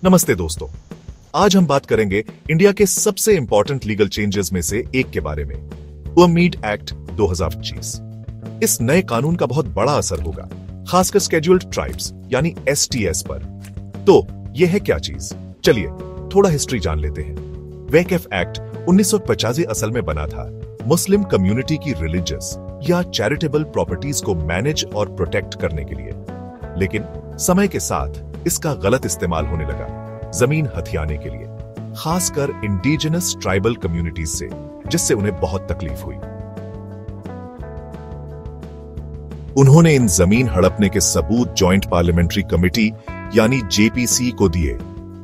नमस्ते दोस्तों, आज हम बात करेंगे इंडिया के सबसे इंपॉर्टेंट लीगल चेंजेस में से एक के बारे में, वमीड एक्ट 2025। इस नए कानून का बहुत बड़ा असर होगा, खासकर स्केड्यूल्ड ट्राइब्स यानी एसटीएस पर। तो यह है क्या चीज? चलिए थोड़ा हिस्ट्री जान लेते हैं। वेकफ एक्ट 1985 असल में बना था मुस्लिम कम्युनिटी की रिलीजियस या चैरिटेबल प्रॉपर्टीज को मैनेज और प्रोटेक्ट करने के लिए, लेकिन समय के साथ इसका गलत इस्तेमाल होने लगा जमीन हथियाने के लिए, खासकर इंडिजिनस ट्राइबल कम्युनिटीज से, जिससे उन्हें बहुत तकलीफ हुई। उन्होंने इन जमीन हड़पने के सबूत जॉइंट पार्लियामेंट्री कमेटी यानी जेपीसी को दिए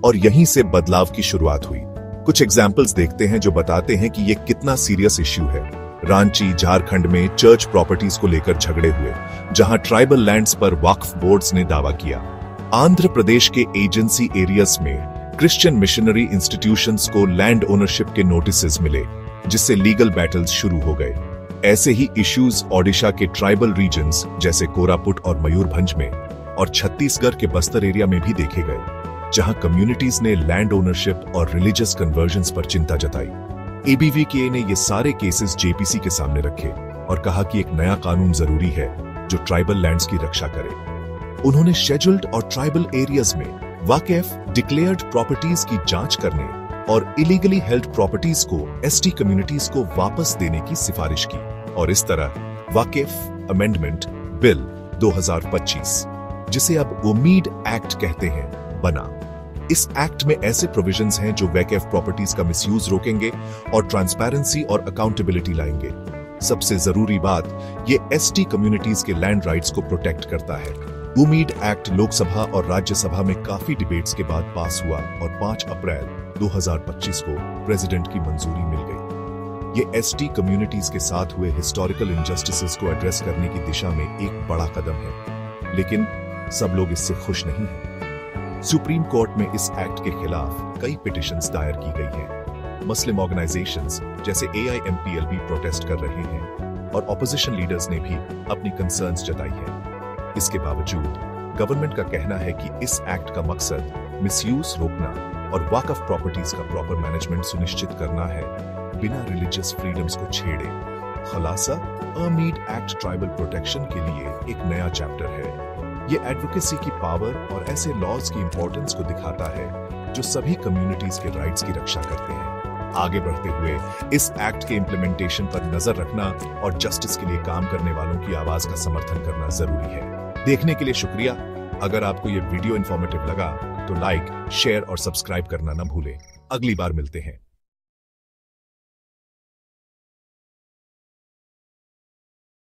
और यहीं से बदलाव की शुरुआत हुई। कुछ एग्जाम्पल्स देखते हैं जो बताते हैं कि यह कितना सीरियस इश्यू है। रांची, झारखंड में चर्च प्रॉपर्टीज को लेकर झगड़े हुए, जहां ट्राइबल लैंड्स पर वक्फ बोर्ड्स ने दावा किया। आंध्र प्रदेश के एजेंसी एरियाज में क्रिश्चियन मिशनरी इंस्टीट्यूशंस को लैंड ओनरशिप के नोटिसेस मिले, जिससे लीगल बैटल्स शुरू हो गए। ऐसे ही इश्यूज ओडिशा के ट्राइबल रीजन्स जैसे कोरापुट और मयूरभंज में और छत्तीसगढ़ के बस्तर एरिया में भी देखे गए, जहां कम्युनिटीज ने लैंड ओनरशिप और रिलीजियस कन्वर्जन्स पर चिंता जताई। एबीवीके ने ये सारे केसेस जेपीसी के सामने रखे और कहा कि एक नया कानून जरूरी है जो ट्राइबल लैंड्स की रक्षा करे। उन्होंने शेड्यूल्ड और ट्राइबल एरियाज में वाकफ डिक्लेयर्ड प्रॉपर्टीज की जांच करने और इलीगली हेल्ड प्रॉपर्टीज को एसटी कम्युनिटीज को वापस देने की सिफारिश की, और इस तरह वाकफ अमेंडमेंट बिल 2025, जिसे अब वमीड एक्ट कहते हैं, बना। इस एक्ट में ऐसे प्रोविजंस हैं जो वाकफ प्रॉपर्टीज का मिसयूज रोकेंगे और ट्रांसपेरेंसी और अकाउंटेबिलिटी लाएंगे। सबसे जरूरी बात, ये एसटी कम्युनिटीज के लैंड राइट्स को प्रोटेक्ट करता है। वमीड एक्ट लोकसभा और राज्यसभा में काफी डिबेट्स के बाद पास हुआ और 5 अप्रैल 2025 को प्रेसिडेंट की मंजूरी मिल गई। ये एसटी कम्युनिटीज के साथ हुए हिस्टोरिकल इनजस्टिसेस को एड्रेस करने की दिशा में एक बड़ा कदम है, लेकिन सब लोग इससे खुश नहीं हैं। सुप्रीम कोर्ट में इस एक्ट के खिलाफ कई पिटिशंस दायर की गई हैं। मुस्लिम ऑर्गेनाइजेशंस जैसे AIMPL भी प्रोटेस्ट कर रहे हैं और ऑपोजिशन लीडर्स ने भी अपनी कंसर्न्स जताई है। इसके बावजूद गवर्नमेंट का कहना है कि इस एक्ट का मकसद मिसयूज रोकना और वक्फ प्रॉपर्टीज का प्रॉपर मैनेजमेंट सुनिश्चित करना है, बिना रिलीजियस फ्रीडम्स को छेड़े। खुलासा, वमीड एक्ट ट्राइबल प्रोटेक्शन के लिए एक नया चैप्टर है। ये एडवोकेसी की पावर और ऐसे लॉज की इंपॉर्टेंस को दिखाता है जो सभी कम्युनिटीज के राइट्स की रक्षा करते हैं। आगे बढ़ते हुए इस एक्ट के इम्प्लीमेंटेशन पर नजर रखना और जस्टिस के लिए काम करने वालों की आवाज का समर्थन करना जरूरी है। देखने के लिए शुक्रिया। अगर आपको यह वीडियो इंफॉर्मेटिव लगा तो लाइक, शेयर और सब्सक्राइब करना न भूलें। अगली बार मिलते हैं।